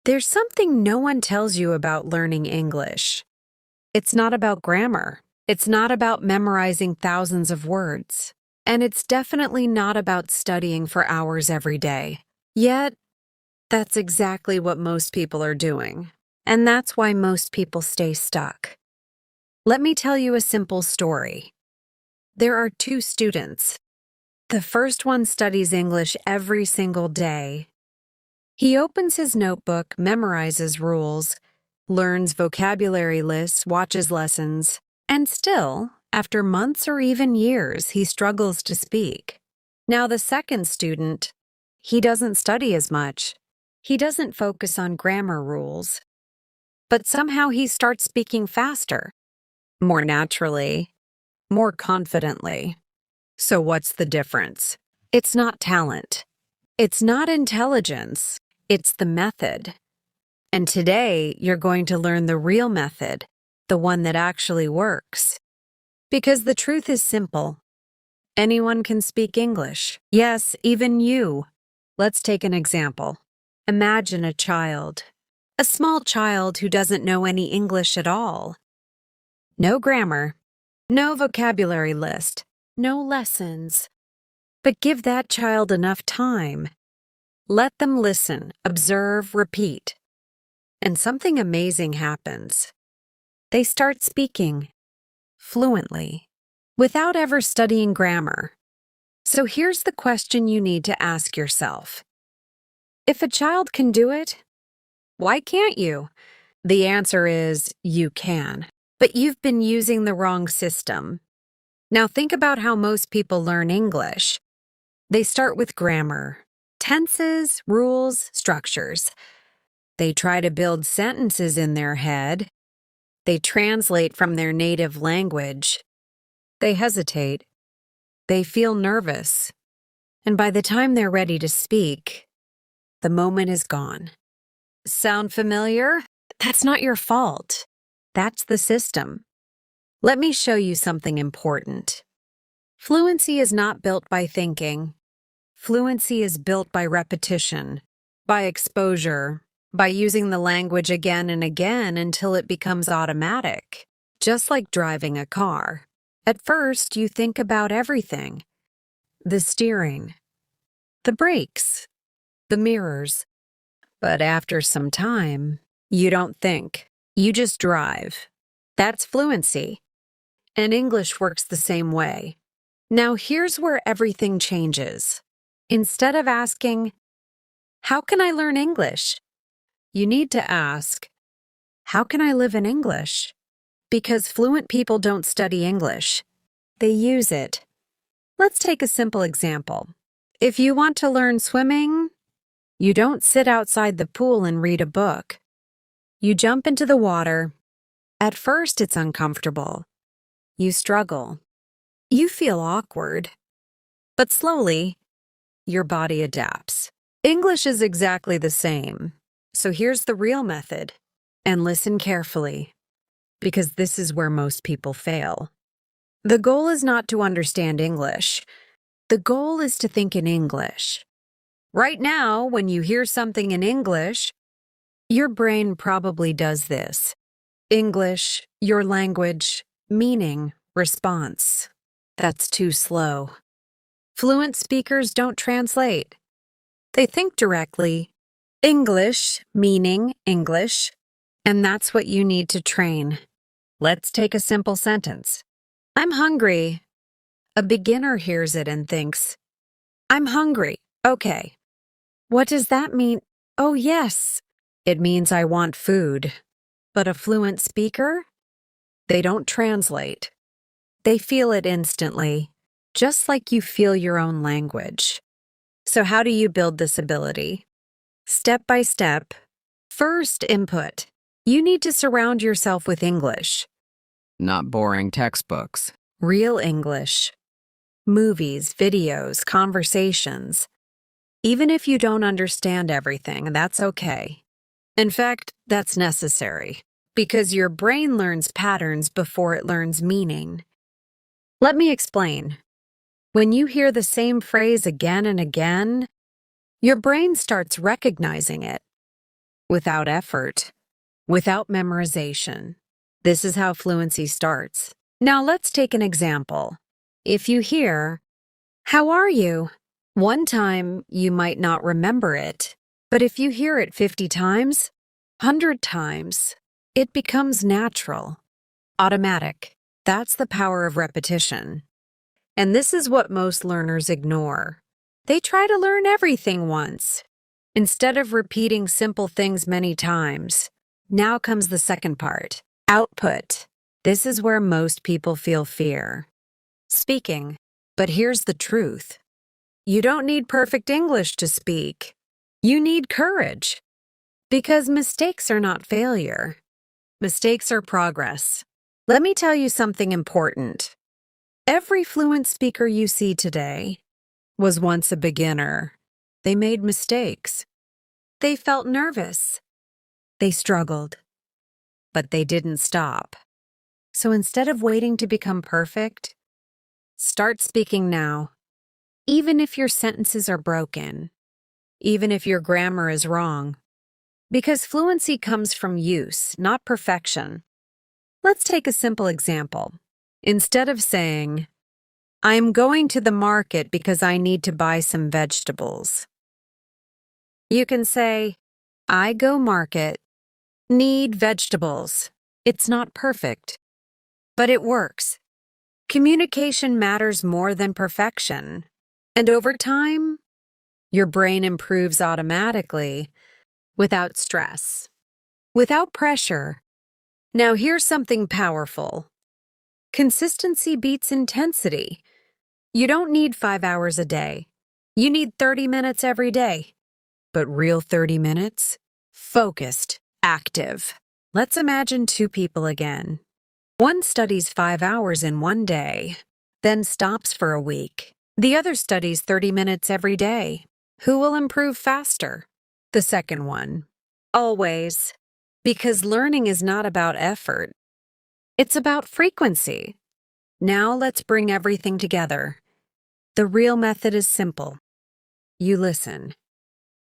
There's something no one tells you about learning English. It's not about grammar. It's not about memorizing thousands of words. And it's definitely not about studying for hours every day. Yet, that's exactly what most people are doing. And that's why most people stay stuck. Let me tell you a simple story. There are two students. The first one studies English every single day. He opens his notebook, memorizes rules, learns vocabulary lists, watches lessons, and still, after months or even years, he struggles to speak. Now, the second student, he doesn't study as much. He doesn't focus on grammar rules. But somehow he starts speaking faster, more naturally, more confidently. So what's the difference? It's not talent. It's not intelligence. It's the method. And today, you're going to learn the real method, the one that actually works. Because the truth is simple. Anyone can speak English. Yes, even you. Let's take an example. Imagine a child. A small child who doesn't know any English at all. No grammar. No vocabulary list. No lessons. But give that child enough time. Let them listen, observe, repeat. And something amazing happens. They start speaking fluently, without ever studying grammar. So here's the question you need to ask yourself. If a child can do it, why can't you? The answer is you can, but you've been using the wrong system. Now think about how most people learn English. They start with grammar, tenses, rules, structures. They try to build sentences in their head. They translate from their native language. They hesitate. They feel nervous. And by the time they're ready to speak, the moment is gone. Sound familiar? That's not your fault. That's the system. Let me show you something important. Fluency is not built by thinking. Fluency is built by repetition, by exposure, by using the language again and again until it becomes automatic, just like driving a car. At first, you think about everything. The steering, the brakes, the mirrors. But after some time, you don't think. You just drive. That's fluency. And English works the same way. Now here's where everything changes. Instead of asking, how can I learn English? You need to ask, how can I live in English? Because fluent people don't study English. They use it. Let's take a simple example. If you want to learn swimming, you don't sit outside the pool and read a book. You jump into the water. At first, it's uncomfortable. You struggle. You feel awkward. But slowly, your body adapts. English is exactly the same. So here's the real method. And listen carefully, because this is where most people fail. The goal is not to understand English. The goal is to think in English. Right now, when you hear something in English, your brain probably does this. English, your language, meaning, response. That's too slow. Fluent speakers don't translate. They think directly. English, meaning English. And that's what you need to train. Let's take a simple sentence. I'm hungry. A beginner hears it and thinks, I'm hungry. Okay. What does that mean? Oh, yes. It means I want food. But a fluent speaker? They don't translate. They feel it instantly, just like you feel your own language. So how do you build this ability? Step by step. First, input. You need to surround yourself with English. Not boring textbooks. Real English. Movies, videos, conversations. Even if you don't understand everything, that's okay. In fact, that's necessary, because your brain learns patterns before it learns meaning. Let me explain. When you hear the same phrase again and again, your brain starts recognizing it. without effort, without memorization. This is how fluency starts. Now let's take an example. If you hear, "How are you?" one time, you might not remember it. But if you hear it 50 times, 100 times, it becomes natural, automatic. That's the power of repetition. And this is what most learners ignore. They try to learn everything once, instead of repeating simple things many times. Now comes the second part, output. This is where most people feel fear. Speaking. But here's the truth. You don't need perfect English to speak. You need courage. Because mistakes are not failure. Mistakes are progress. Let me tell you something important. Every fluent speaker you see today was once a beginner. They made mistakes. They felt nervous. They struggled. But they didn't stop. So instead of waiting to become perfect, start speaking now. Even if your sentences are broken. Even if your grammar is wrong. Because fluency comes from use, not perfection. Let's take a simple example. Instead of saying, "I am going to the market because I need to buy some vegetables," you can say, "I go market, need vegetables." It's not perfect, but it works. Communication matters more than perfection. And over time, your brain improves automatically, without stress, without pressure. Now here's something powerful. Consistency beats intensity. You don't need 5 hours a day. You need 30 minutes every day. But real 30 minutes? Focused, active. Let's imagine two people again. One studies 5 hours in one day, then stops for a week. The other studies 30 minutes every day. Who will improve faster? The second one. Always. Because learning is not about effort. It's about frequency. Now let's bring everything together. The real method is simple. You listen.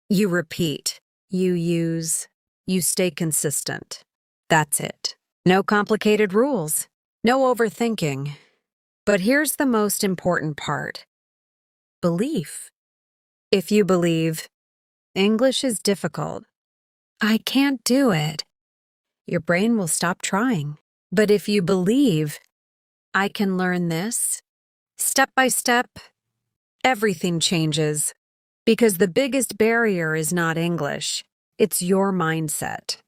You repeat. You use. You stay consistent. That's it. No complicated rules. No overthinking. But here's the most important part. Belief. If you believe, English is difficult, I can't do it, your brain will stop trying. But if you believe, I can learn this, step by step, everything changes. Because the biggest barrier is not English, it's your mindset.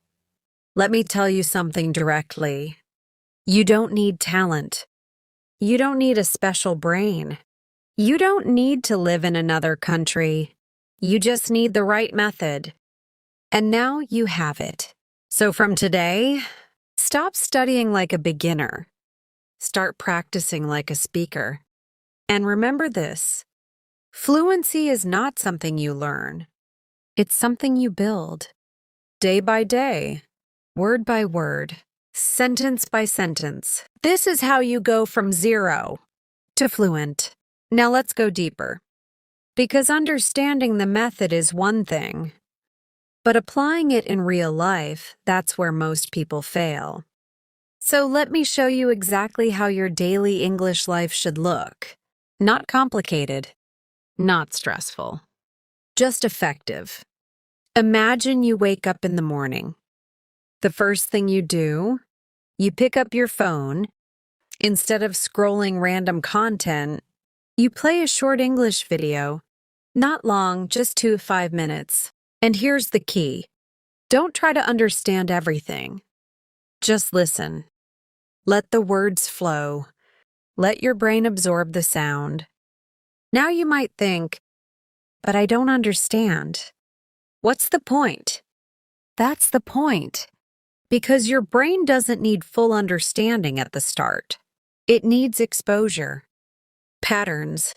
Let me tell you something directly. You don't need talent. You don't need a special brain. You don't need to live in another country. You just need the right method. And now you have it. So from today, stop studying like a beginner. Start practicing like a speaker. And remember this, fluency is not something you learn. It's something you build. Day by day, word by word, sentence by sentence. This is how you go from zero to fluent. Now let's go deeper. Because understanding the method is one thing, but applying it in real life, that's where most people fail. So let me show you exactly how your daily English life should look. Not complicated, not stressful, just effective. Imagine you wake up in the morning. The first thing you do, you pick up your phone. Instead of scrolling random content, you play a short English video. Not long, just 2 to 5 minutes. And here's the key. Don't try to understand everything. Just listen. Let the words flow. Let your brain absorb the sound. Now you might think, but I don't understand. What's the point? That's the point. Because your brain doesn't need full understanding at the start. It needs exposure, patterns,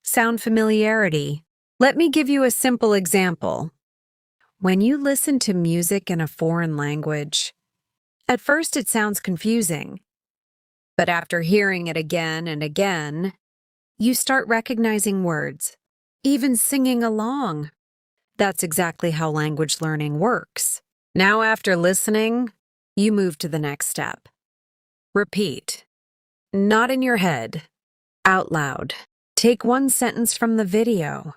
sound familiarity. Let me give you a simple example. When you listen to music in a foreign language, at first it sounds confusing. But after hearing it again and again, you start recognizing words, even singing along. That's exactly how language learning works. Now, after listening, you move to the next step. Repeat. Not in your head. Out loud. Take one sentence from the video.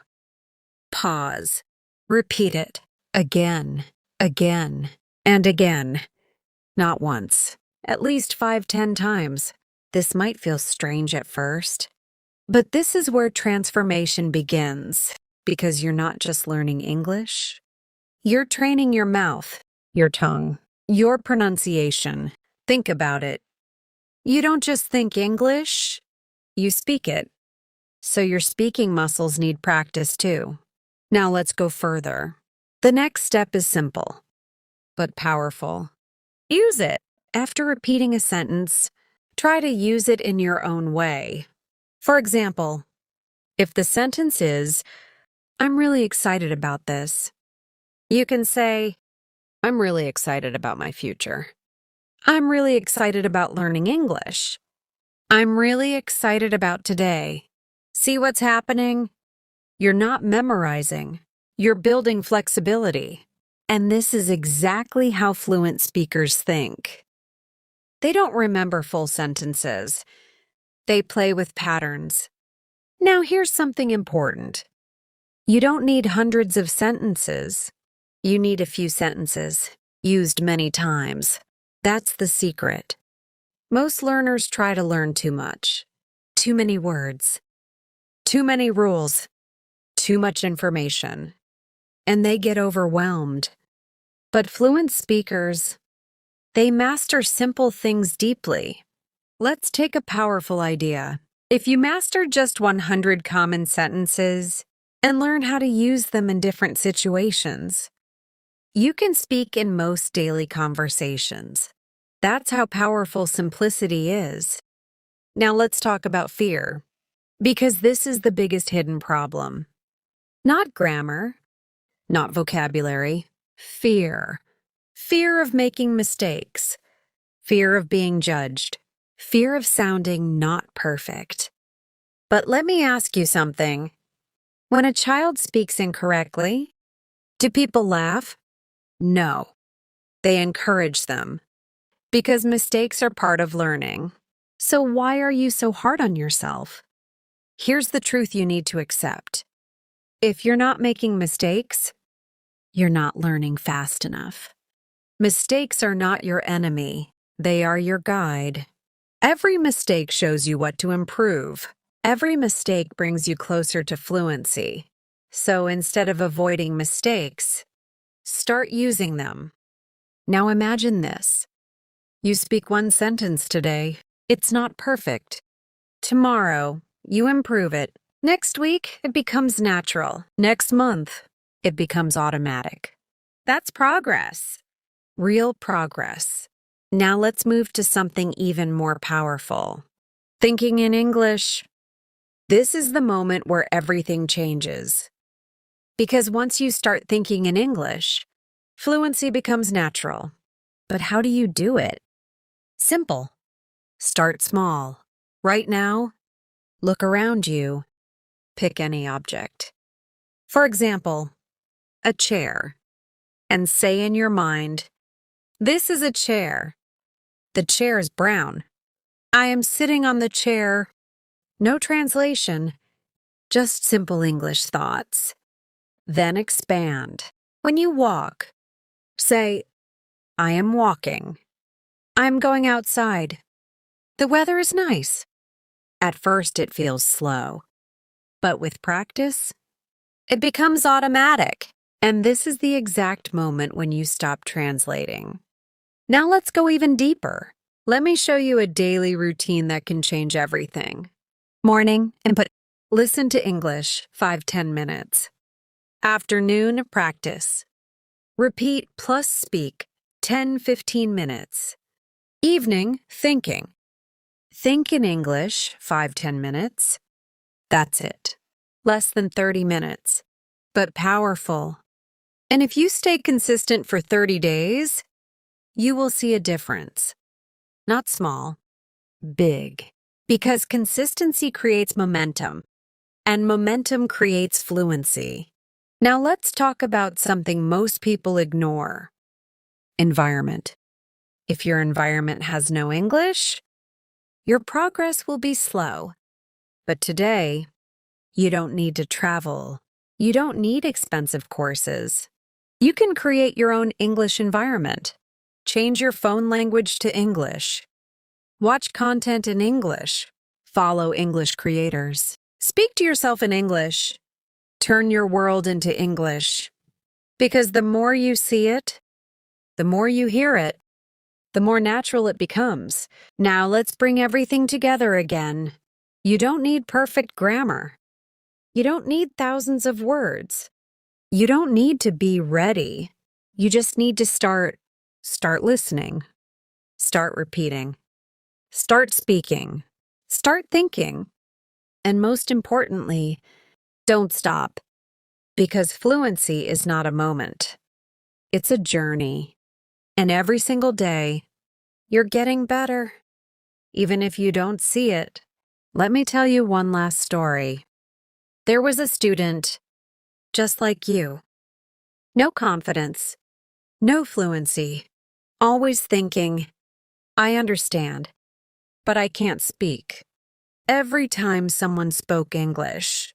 Pause. Repeat it. Again, again, and again. Not once. At least 5-10 times. This might feel strange at first, but this is where transformation begins, because you're not just learning English. You're training your mouth, your tongue, your pronunciation. Think about it. You don't just think English, you speak it. So your speaking muscles need practice too. Now let's go further. The next step is simple, but powerful. Use it. After repeating a sentence, try to use it in your own way. For example, if the sentence is, "I'm really excited about this," you can say, "I'm really excited about my future." "I'm really excited about learning English." "I'm really excited about today." See what's happening? You're not memorizing. You're building flexibility. And this is exactly how fluent speakers think. They don't remember full sentences. They play with patterns. Now here's something important. You don't need hundreds of sentences. You need a few sentences, used many times. That's the secret. Most learners try to learn too much. Too many words. Too many rules. Too much information. And they get overwhelmed. But fluent speakers, they master simple things deeply. Let's take a powerful idea. If you master just 100 common sentences and learn how to use them in different situations, you can speak in most daily conversations. That's how powerful simplicity is. Now let's talk about fear, because this is the biggest hidden problem. Not grammar, not vocabulary, fear. Fear of making mistakes, fear of being judged, fear of sounding not perfect. But let me ask you something. When a child speaks incorrectly, do people laugh? No. They encourage them. Because mistakes are part of learning. So why are you so hard on yourself? Here's the truth you need to accept. If you're not making mistakes, you're not learning fast enough. Mistakes are not your enemy. They are your guide. Every mistake shows you what to improve. Every mistake brings you closer to fluency. So instead of avoiding mistakes, start using them. Now imagine this. You speak one sentence today. It's not perfect. Tomorrow, you improve it. Next week, it becomes natural. Next month, it becomes automatic. That's progress. Real progress. Now let's move to something even more powerful. Thinking in English. This is the moment where everything changes. Because once you start thinking in English, fluency becomes natural. But how do you do it? Simple. Start small. Right now, look around you. Pick any object. For example, a chair. And say in your mind, "This is a chair. The chair is brown. I am sitting on the chair." No translation, just simple English thoughts. Then expand. When you walk, say, "I am walking. I'm going outside. The weather is nice." At first, it feels slow. But with practice, it becomes automatic. And this is the exact moment when you stop translating. Now let's go even deeper. Let me show you a daily routine that can change everything. Morning, input. Listen to English, 5-10 minutes. Afternoon, practice. Repeat plus speak, 10-15 minutes. Evening, thinking. Think in English, 5-10 minutes. That's it. Less than 30 minutes, but powerful. And if you stay consistent for 30 days, you will see a difference. Not small, big. Because consistency creates momentum, and momentum creates fluency. Now let's talk about something most people ignore: environment. If your environment has no English, your progress will be slow. But today, you don't need to travel. You don't need expensive courses. You can create your own English environment. Change your phone language to English. Watch content in English. Follow English creators. Speak to yourself in English. Turn your world into English. Because the more you see it, the more you hear it, the more natural it becomes. Now let's bring everything together again. You don't need perfect grammar. You don't need thousands of words. You don't need to be ready. You just need to start listening, start repeating, start speaking, start thinking, and most importantly, don't stop. Because fluency is not a moment. It's a journey. And every single day, you're getting better. Even if you don't see it. Let me tell you one last story. There was a student just like you. No confidence, no fluency, always thinking, I understand, but I can't speak. Every time someone spoke English,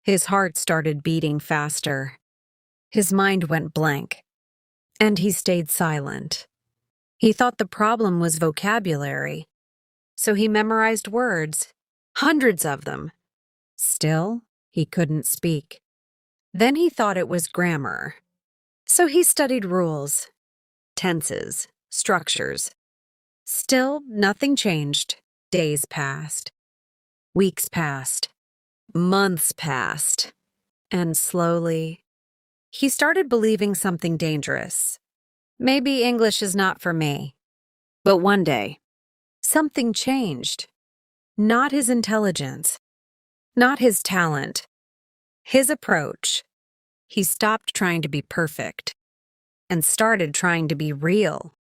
his heart started beating faster. His mind went blank, and he stayed silent. He thought the problem was vocabulary, so he memorized words, hundreds of them. Still, he couldn't speak. Then he thought it was grammar, so he studied rules, tenses, structures. Still, nothing changed. Days passed. Weeks passed. Months passed. And slowly, he started believing something dangerous. Maybe English is not for me. But one day, something changed. Not his intelligence, not his talent, his approach. He stopped trying to be perfect and started trying to be real.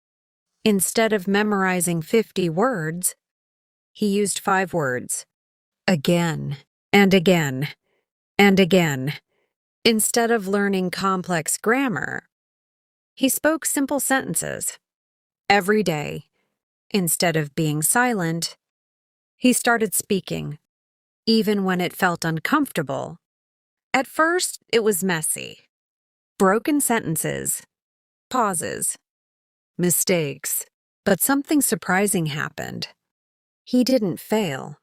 Instead of memorizing 50 words, he used 5 words. Again and again and again. Instead of learning complex grammar, he spoke simple sentences. Every day, instead of being silent, he started speaking, even when it felt uncomfortable. At first, it was messy. Broken sentences, pauses, mistakes. But something surprising happened. He didn't fail.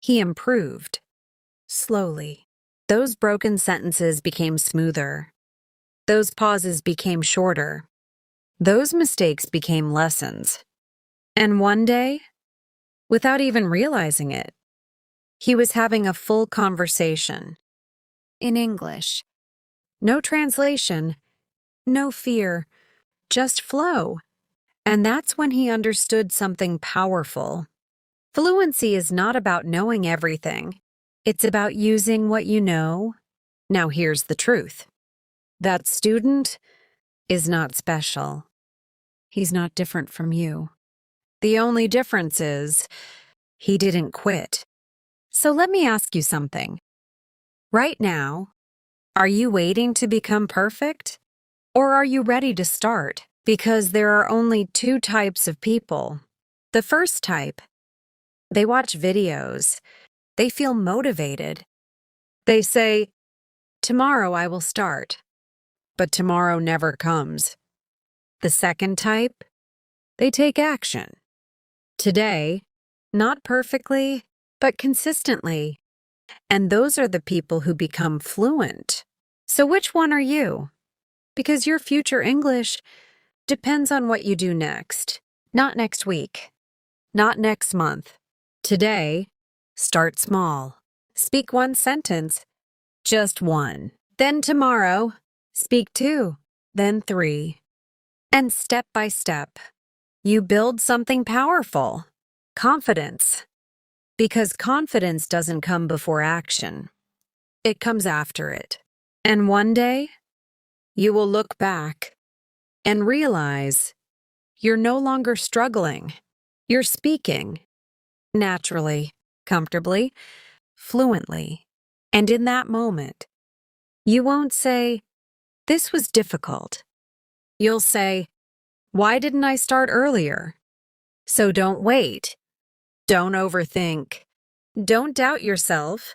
He improved. Slowly. Those broken sentences became smoother. Those pauses became shorter. Those mistakes became lessons. And one day, without even realizing it, he was having a full conversation. In English. No translation, no fear, just flow. And that's when he understood something powerful. Fluency is not about knowing everything. It's about using what you know. Now here's the truth. That student is not special. He's not different from you. The only difference is he didn't quit. So let me ask you something. Right now, are you waiting to become perfect? Or are you ready to start? Because there are only 2 types of people. The first type, they watch videos. They feel motivated. They say, tomorrow I will start. But tomorrow never comes. The second type, they take action. Today, not perfectly, but consistently. And those are the people who become fluent. So which one are you? Because your future English depends on what you do next. Not next week. Not next month. Today, start small. Speak 1 sentence. Just 1. Then tomorrow, speak 2. Then 3. And step by step, you build something powerful. Confidence. Because confidence doesn't come before action. It comes after it. And one day, you will look back and realize you're no longer struggling. You're speaking naturally, comfortably, fluently. And in that moment, You won't say, "This was difficult." You'll say, "Why didn't I start earlier?" So don't wait. Don't overthink. Don't doubt yourself,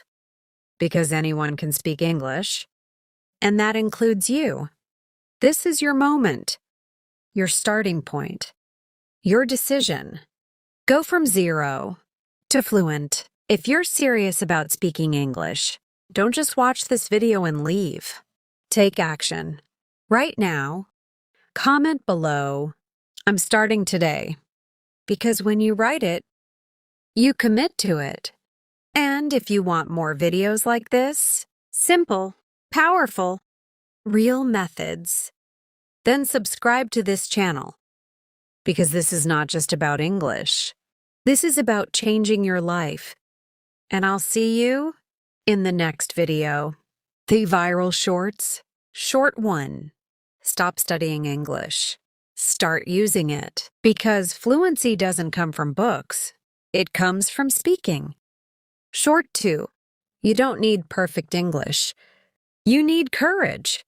because anyone can speak English, and that includes you. This is your moment, your starting point, your decision. Go from 0 to fluent. If you're serious about speaking English, don't just watch this video and leave. Take action. Right now, comment below, "I'm starting today," because when you write it, you commit to it. And if you want more videos like this, simple, powerful, real methods, then subscribe to this channel, because this is not just about English. This is about changing your life. And I'll see you in the next video. The viral shorts. Short 1. Stop studying English. Start using it. Because fluency doesn't come from books. It comes from speaking. Short 2. You don't need perfect English. You need courage.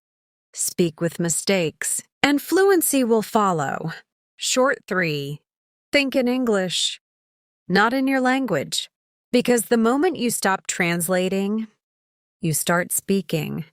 Speak with mistakes, and fluency will follow. Short 3. Think in English, not in your language. Because the moment you stop translating, you start speaking.